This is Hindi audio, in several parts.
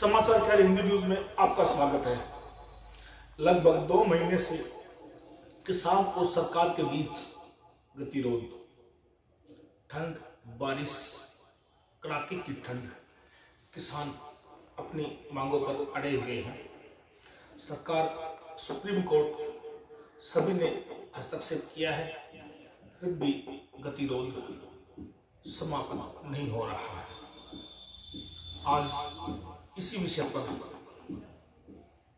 समाचार क्या हिंदी न्यूज में आपका स्वागत है। लगभग 2 महीने से किसान और सरकार के बीच गतिरोध, ठंड, बारिश, कड़ाके की ठंड, किसान अपनी मांगों पर अड़े हुए हैं। सरकार, सुप्रीम कोर्ट सभी ने हस्तक्षेप किया है, फिर भी गतिरोध समाप्त नहीं हो रहा है। आज इसी विषय पर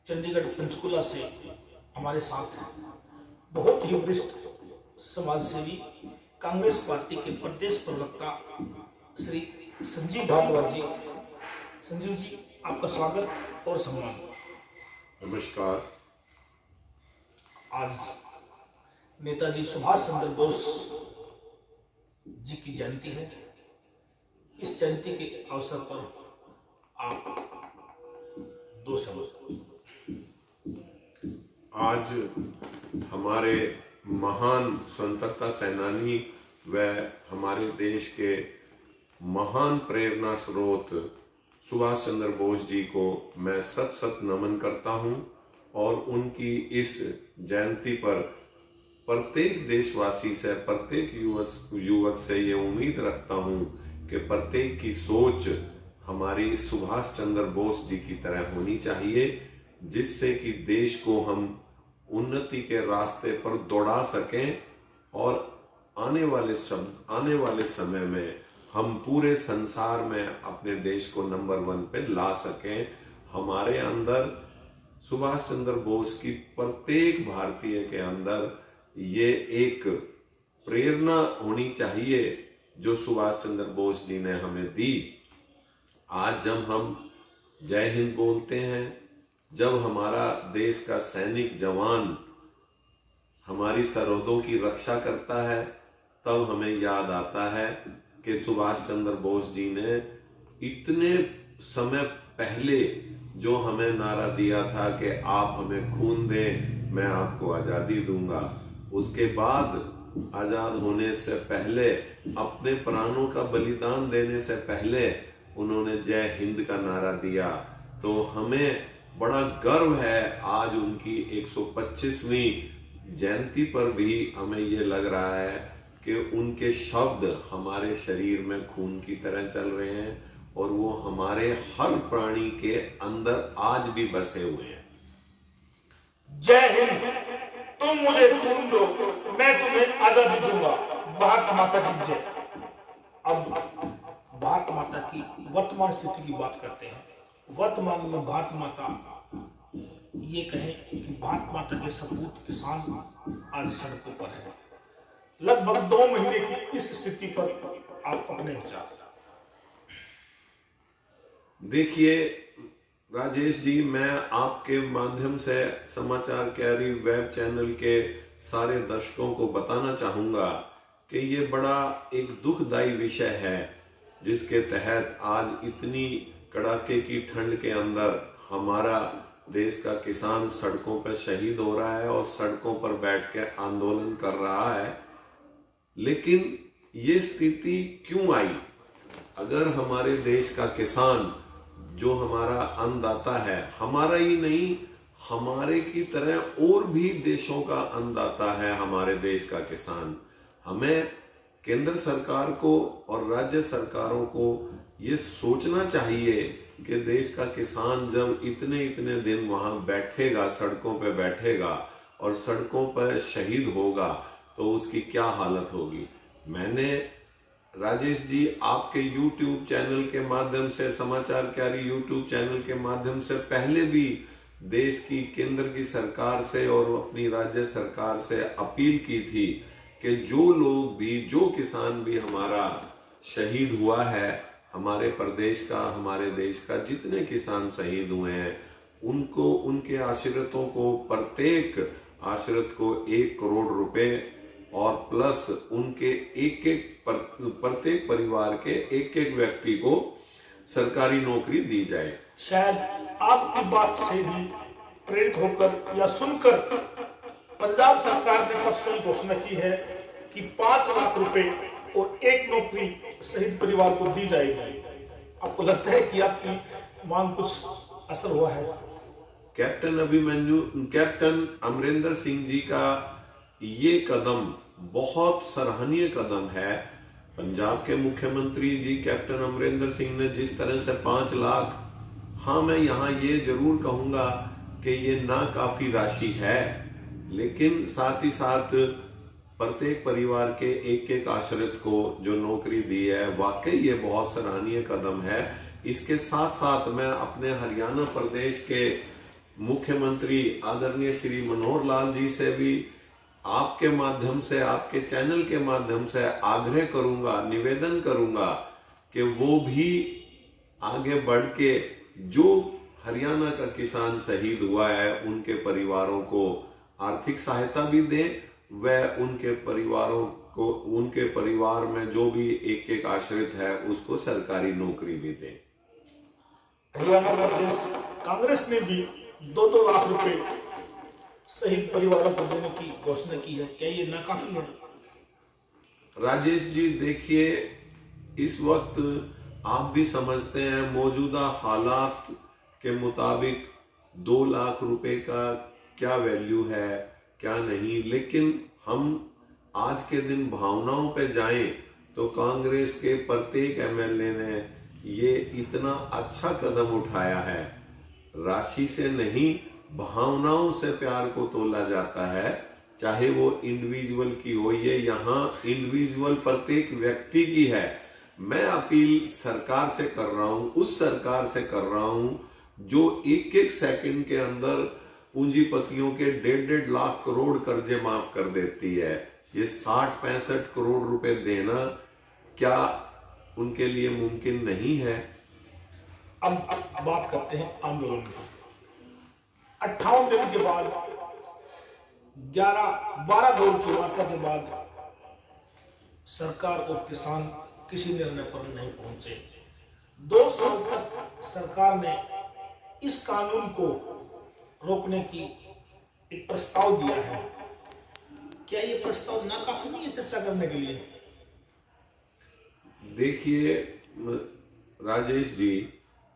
चंडीगढ़ पंचकुला से हमारे साथ बहुत ही वरिष्ठ समाजसेवी, कांग्रेस पार्टी के प्रदेश प्रवक्ता श्री संजीव भारद्वाज जी। संजीव जी, आपका स्वागत और सम्मान। नमस्कार। आज नेताजी सुभाष चंद्र बोस जी की जयंती है। इस जयंती के अवसर पर आप 2 शब्द। आज हमारे महान स्वतंत्रता सेनानी व हमारे देश के महान प्रेरणा स्रोत सुभाष चंद्र बोस जी को मैं सत सत नमन करता हूं और उनकी इस जयंती पर प्रत्येक देशवासी से, प्रत्येक युवक से ये उम्मीद रखता हूं कि प्रत्येक की सोच हमारी सुभाष चंद्र बोस जी की तरह होनी चाहिए, जिससे कि देश को हम उन्नति के रास्ते पर दौड़ा सकें और आने वाले समय में हम पूरे संसार में अपने देश को नंबर 1 पे ला सकें। हमारे अंदर सुभाष चंद्र बोस की प्रत्येक भारतीय के अंदर ये एक प्रेरणा होनी चाहिए जो सुभाष चंद्र बोस जी ने हमें दी। आज जब हम जय हिंद बोलते हैं, जब हमारा देश का सैनिक जवान हमारी सरहदों की रक्षा करता है, तब हमें याद आता है कि सुभाष चंद्र बोस जी ने इतने समय पहले जो हमें नारा दिया था कि आप हमें खून दें, मैं आपको आजादी दूंगा। उसके बाद आजाद होने से पहले, अपने प्राणों का बलिदान देने से पहले उन्होंने जय हिंद का नारा दिया। तो हमें बड़ा गर्व है आज उनकी 125वीं जयंती पर भी हमें ये लग रहा है कि उनके शब्द हमारे शरीर में खून की तरह चल रहे हैं और वो हमारे हर प्राणी के अंदर आज भी बसे हुए हैं। जय हिंद, तुम मुझे खून दो, मैं तुम्हें आजादी दूंगा। भारत माता की जय। अब भारत माता की वर्तमान स्थिति की बात करते हैं। वर्तमान में भारत माता, ये कहें कि भारत माता के सपूत किसान आज सड़कों पर है। लगभग 2 महीने की इस स्थिति पर आप अपने विचार। देखिए राजेश जी, मैं आपके माध्यम से समाचार कैरी वेब चैनल के सारे दर्शकों को बताना चाहूंगा कि ये बड़ा एक दुखदायी विषय है, जिसके तहत आज इतनी कड़ाके की ठंड के अंदर हमारा देश का किसान सड़कों पर शहीद हो रहा है और सड़कों पर बैठ के आंदोलन कर रहा है। लेकिन ये स्थिति क्यों आई? अगर हमारे देश का किसान, जो हमारा अन्नदाता है, हमारा ही नहीं, हमारे की तरह और भी देशों का अन्नदाता है हमारे देश का किसान, हमें केंद्र सरकार को और राज्य सरकारों को ये सोचना चाहिए कि देश का किसान जब इतने दिन वहां बैठेगा, सड़कों पे बैठेगा और सड़कों पर शहीद होगा, तो उसकी क्या हालत होगी। मैंने राजेश जी आपके YouTube चैनल के माध्यम से, समाचार क्यारी YouTube चैनल के माध्यम से पहले भी देश की, केंद्र की सरकार से और अपनी राज्य सरकार से अपील की थी कि जो लोग भी, जो किसान भी हमारा शहीद हुआ है, हमारे प्रदेश का, हमारे देश का जितने किसान शहीद हुए हैं, उनको, उनके आश्रितों को, प्रत्येक आश्रित को 1 करोड़ रुपए और प्लस उनके प्रत्येक परिवार के एक व्यक्ति को सरकारी नौकरी दी जाए। शायद आपकी बात से भी प्रेरित होकर या सुनकर पंजाब सरकार ने परसों घोषणा की है कि 5 लाख रुपए और 1 नौकरी शहीद परिवार को दी जाएगी। आपको लगता है कि आपकी मान कुछ असर हुआ है? कैप्टन अमरिंदर सिंह जी का ये कदम बहुत सराहनीय कदम है। पंजाब के मुख्यमंत्री जी कैप्टन अमरिंदर सिंह ने जिस तरह से 5 लाख, हाँ मैं यहाँ ये जरूर कहूंगा कि ये ना काफी राशि है, लेकिन साथ ही साथ प्रत्येक परिवार के एक आश्रित को जो नौकरी दी है, वाकई ये बहुत सराहनीय कदम है। इसके साथ साथ मैं अपने हरियाणा प्रदेश के मुख्यमंत्री आदरणीय श्री मनोहर लाल जी से भी आपके माध्यम से, आपके चैनल के माध्यम से आग्रह करूंगा, निवेदन करूंगा कि वो भी आगे बढ़ के जो हरियाणा का किसान शहीद हुआ है उनके परिवारों को आर्थिक सहायता भी दें, वह उनके परिवारों को, उनके परिवार में जो भी एक आश्रित है उसको सरकारी नौकरी भी दें। हरियाणा प्रदेश कांग्रेस ने भी 2-2 लाख रुपए शहीद परिवारों को देने की घोषणा की है, क्या ये नाकाफी है? राजेश जी देखिए, इस वक्त आप भी समझते हैं मौजूदा हालात के मुताबिक 2 लाख रुपए का क्या वैल्यू है क्या नहीं, लेकिन हम आज के दिन भावनाओं पे जाएं तो कांग्रेस के प्रत्येक एमएलए ने ये इतना अच्छा कदम उठाया है। राशि से नहीं, भावनाओं से प्यार को तोला जाता है, चाहे वो इंडिविजुअल की हो, ये यहाँ इंडिविजुअल प्रत्येक व्यक्ति की है। मैं अपील सरकार से कर रहा हूं, उस सरकार से कर रहा हूं जो एक सेकंड के अंदर पूंजीपतियों के 1.5 लाख करोड़ कर्जे माफ कर देती है। ये 60-65 करोड़ रुपए देना क्या उनके लिए मुमकिन नहीं है? अब बात करते हैं आंदोलन की। 58 दिन के बाद 11-12 दौर की वार्ता के बाद सरकार और किसान किसी निर्णय पर नहीं पहुंचे। 2 साल तक सरकार ने इस कानून को रोकने की एक प्रस्ताव दिया है, क्या ये प्रस्ताव नाकाफी नहीं है चर्चा करने के लिए? देखिए राजेश जी,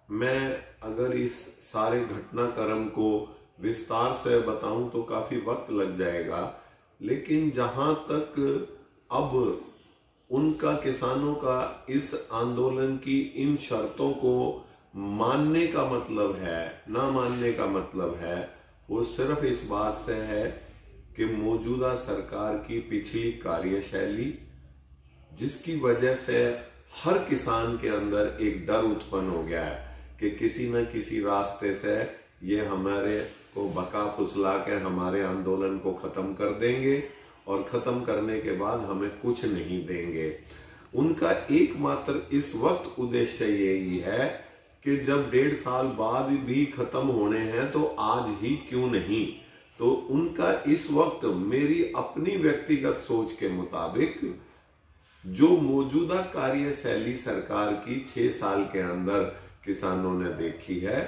मैं अगर इस सारे घटनाक्रम को विस्तार से बताऊं तो काफी वक्त लग जाएगा, लेकिन जहां तक अब उनका, किसानों का इस आंदोलन की इन शर्तों को मानने का मतलब है, ना मानने का मतलब है, वो सिर्फ इस बात से है कि मौजूदा सरकार की पिछली कार्यशैली, जिसकी वजह से हर किसान के अंदर एक डर उत्पन्न हो गया है कि किसी न किसी रास्ते से ये हमारे को बका फुसला के हमारे आंदोलन को खत्म कर देंगे और खत्म करने के बाद हमें कुछ नहीं देंगे। उनका एकमात्र इस वक्त उद्देश्य यही है कि जब 1.5 साल बाद भी खत्म होने हैं तो आज ही क्यों नहीं। तो उनका इस वक्त मेरी अपनी व्यक्तिगत सोच के मुताबिक जो मौजूदा कार्यशैली सरकार की 6 साल के अंदर किसानों ने देखी है,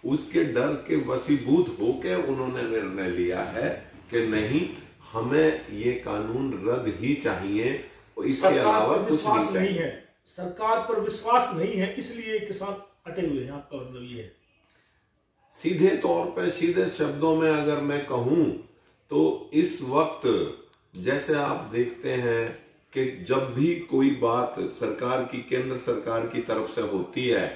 उसके डर के वशीभूत होकर उन्होंने निर्णय लिया है कि नहीं, हमें ये कानून रद्द ही चाहिए, इसके अलावा कुछ नहीं चाहिए। सरकार पर विश्वास नहीं है, इसलिए किसान अटे हुए हैं, आपका मतलब ये है? सीधे तौर पे, सीधे शब्दों में अगर मैं कहूं तो इस वक्त जैसे आप देखते हैं कि जब भी कोई बात सरकार की, केंद्र सरकार की तरफ से होती है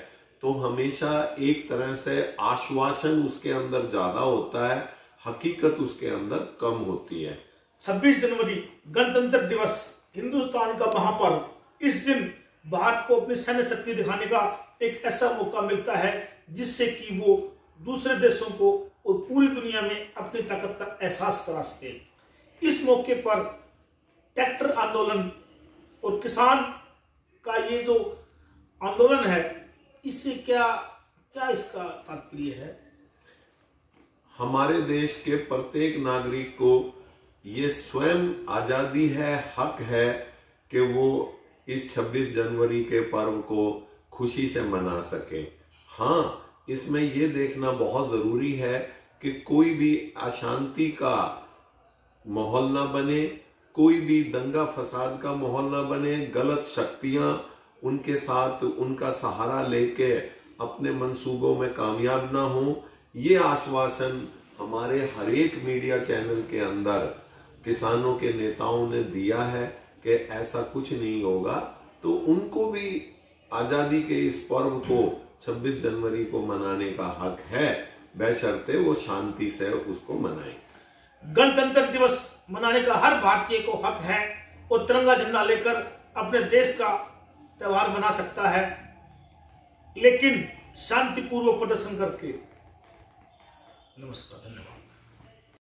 तो हमेशा एक तरह से आश्वासन उसके अंदर ज्यादा होता है, हकीकत उसके अंदर कम होती है। 26 जनवरी गणतंत्र दिवस, हिंदुस्तान का महापर्व। इस दिन भारत को अपनी सैन्य शक्ति दिखाने का एक ऐसा मौका मिलता है जिससे कि वो दूसरे देशों को और पूरी दुनिया में अपनी ताकत का एहसास करा सके। इस मौके पर ट्रैक्टर आंदोलन और किसान का ये जो आंदोलन है, इससे क्या क्या इसका तात्पर्य है? हमारे देश के प्रत्येक नागरिक को ये स्वयं आजादी है, हक है कि वो इस 26 जनवरी के पर्व को खुशी से मना सके। हाँ, इसमें ये देखना बहुत जरूरी है कि कोई भी अशांति का माहौल ना बने, कोई भी दंगा फसाद का माहौल ना बने, गलत शक्तियां उनके साथ उनका सहारा लेके अपने मंसूबों में कामयाब ना हो, ये आश्वासन हमारे हर एक मीडिया चैनल के अंदर किसानों के नेताओं ने दिया है कि ऐसा कुछ नहीं होगा। तो उनको भी आज़ादी के इस पर्व को 26 जनवरी को मनाने का हक है, बशर्ते वो शांति से उसको मनाएं। गणतंत्र दिवस मनाने का हर भारतीय को हक है। वो तिरंगा झंडा लेकर अपने देश का त्योहार मना सकता है, लेकिन शांतिपूर्वक प्रदर्शन करके। नमस्कार, धन्यवाद।